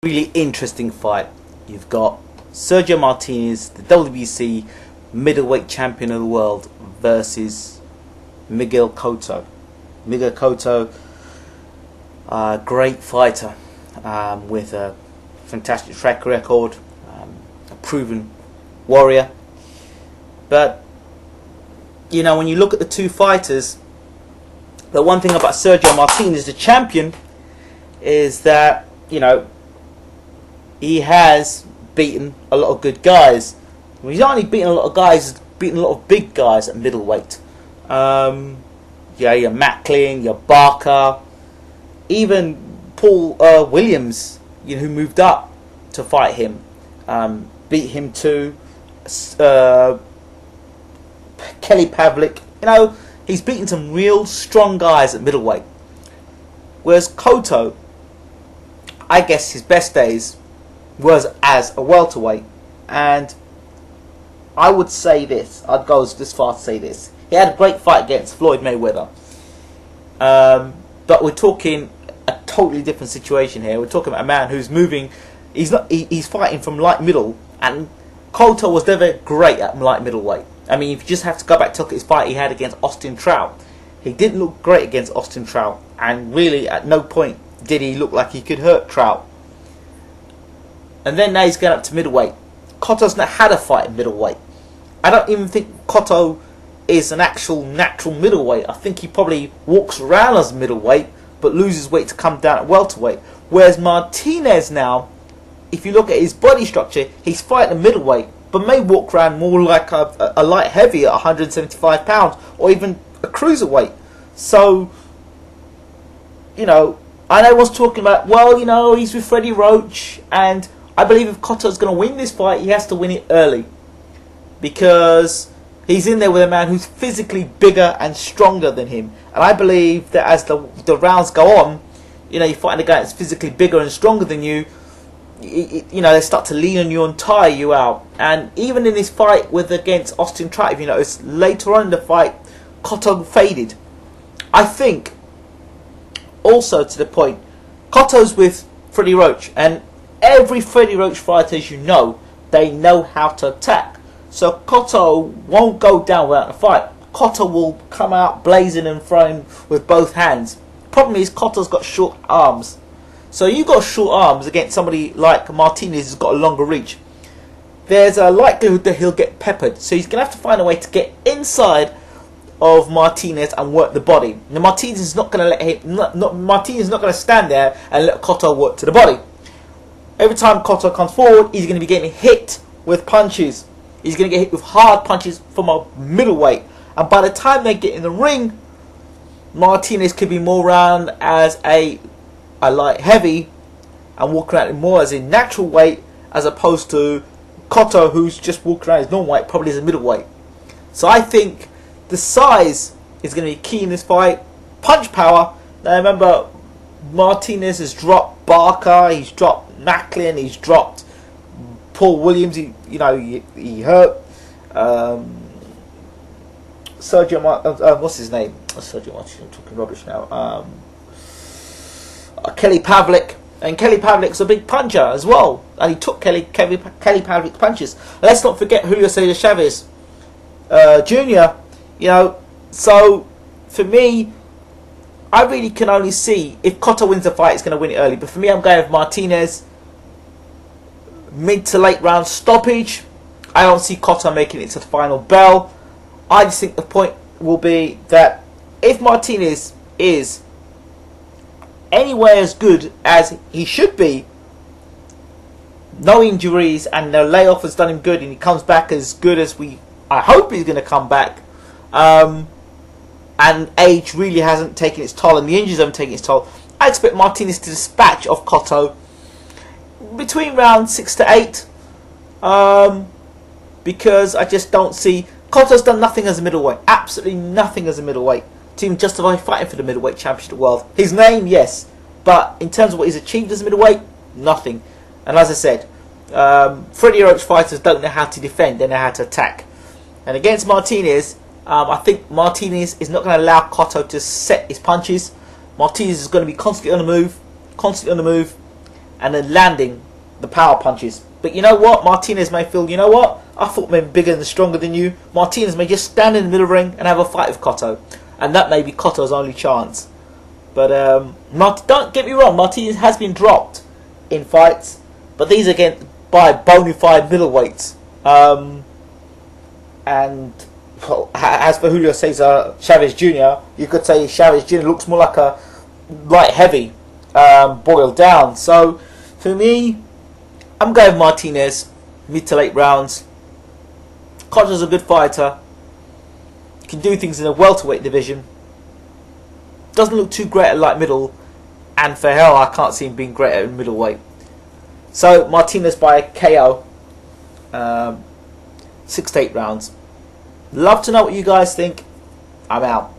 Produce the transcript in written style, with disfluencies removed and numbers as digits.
Really interesting fight. You've got Sergio Martinez, the WBC middleweight champion of the world, versus Miguel Cotto. Miguel Cotto, great fighter with a fantastic track record, a proven warrior. But you know, when you look at the two fighters, the one thing about Sergio Martinez, the champion, is that, you know, he has beaten a lot of good guys. Well, he's not only beaten a lot of guys, he's beaten a lot of big guys at middleweight. Yeah, your Macklin, your Barker, even Paul Williams, you know, who moved up to fight him, beat him too. Kelly Pavlik, you know, he's beaten some real strong guys at middleweight. Whereas Cotto, I guess his best days was as a welterweight, and I would say this, I'd go this far to say this: he had a great fight against Floyd Mayweather, but we're talking a totally different situation here. We're talking about a man who's moving. He's fighting from light middle, and Cotto was never great at light middleweight. I mean, if you just have to go back to look at his fight he had against Austin Trout, he didn't look great against Austin Trout, and really at no point did he look like he could hurt Trout. And then now he's going up to middleweight. Cotto's not had a fight at middleweight. I don't even think Cotto is an actual natural middleweight. I think he probably walks around as middleweight, but loses weight to come down at welterweight. Whereas Martinez now, if you look at his body structure, he's fighting a middleweight, but may walk around more like a light heavy at 175 pounds, or even a cruiserweight. So, you know, I know everyone's talking about, well, you know, he's with Freddie Roach, and I believe if Cotto's going to win this fight, he has to win it early, because he's in there with a man who's physically bigger and stronger than him. And I believe that as the rounds go on, you know, you're fighting a guy that's physically bigger and stronger than you. You know, they start to lean on you and tire you out. And even in this fight against Austin Trout, if you notice, later on in the fight, Cotto faded. I think, also to the point, Cotto's with Freddie Roach, and every Freddie Roach fighter, as you know, they know how to attack. So Cotto won't go down without a fight. Cotto will come out blazing and throwing with both hands. Problem is, Cotto's got short arms. So you got short arms against somebody like Martinez who's got a longer reach. There's a likelihood that he'll get peppered. So he's going to have to find a way to get inside of Martinez and work the body. Now Martinez is not going to let him. Martinez is not going to stand there and let Cotto work to the body. Every time Cotto comes forward, he's going to be getting hit with punches. He's going to get hit with hard punches from a middleweight. And by the time they get in the ring, Martinez could be more around as a light heavy and walk around more as a natural weight, as opposed to Cotto, who's just walking around as normal weight, probably as a middleweight. So I think the size is going to be key in this fight. Punch power. Now remember, Martinez has dropped Barker, he's dropped Macklin, he's dropped Paul Williams. He hurt Sergio. What's his name? Sergio Martinez. I'm talking rubbish now. Kelly Pavlik, and Kelly Pavlik's a big puncher as well, and he took Kelly Pavlik's punches. Let's not forget Julio Cesar Chavez Jr. You know, so for me, I really can only see if Cotto wins the fight, it's going to win it early. But for me, I'm going with Martinez. Mid to late round stoppage. I don't see Cotto making it to the final bell. I just think the point will be that if Martinez is anywhere as good as he should be, no injuries, and the layoff has done him good, and he comes back as good as I hope he's going to come back, and age really hasn't taken its toll, and the injuries haven't taken its toll, I expect Martinez to dispatch off Cotto between round 6 to 8, because I just don't see. Cotto's done nothing as a middleweight, absolutely nothing as a middleweight to even justify fighting for the middleweight championship of the world. His name, yes, but in terms of what he's achieved as a middleweight, nothing. And as I said, Freddie Roach fighters don't know how to defend, they know how to attack. And against Martinez, I think Martinez is not going to allow Cotto to set his punches. Martinez is going to be constantly on the move, and then landing the power punches. But you know what? Martinez may feel, you know what? I thought men bigger and stronger than you. Martinez may just stand in the middle ring and have a fight with Cotto. And that may be Cotto's only chance. But don't get me wrong, Martinez has been dropped in fights. But these are again by bona fide middleweights. And well, as for Julio Cesar Chavez Jr., you could say Chavez Jr. looks more like a light heavy boiled down. So for me, I'm going Martinez, mid to late rounds. Cotto's a good fighter. Can do things in the welterweight division. Doesn't look too great at light middle. And for hell, I can't see him being great at middleweight. So Martinez by KO. 6 to 8 rounds. Love to know what you guys think. I'm out.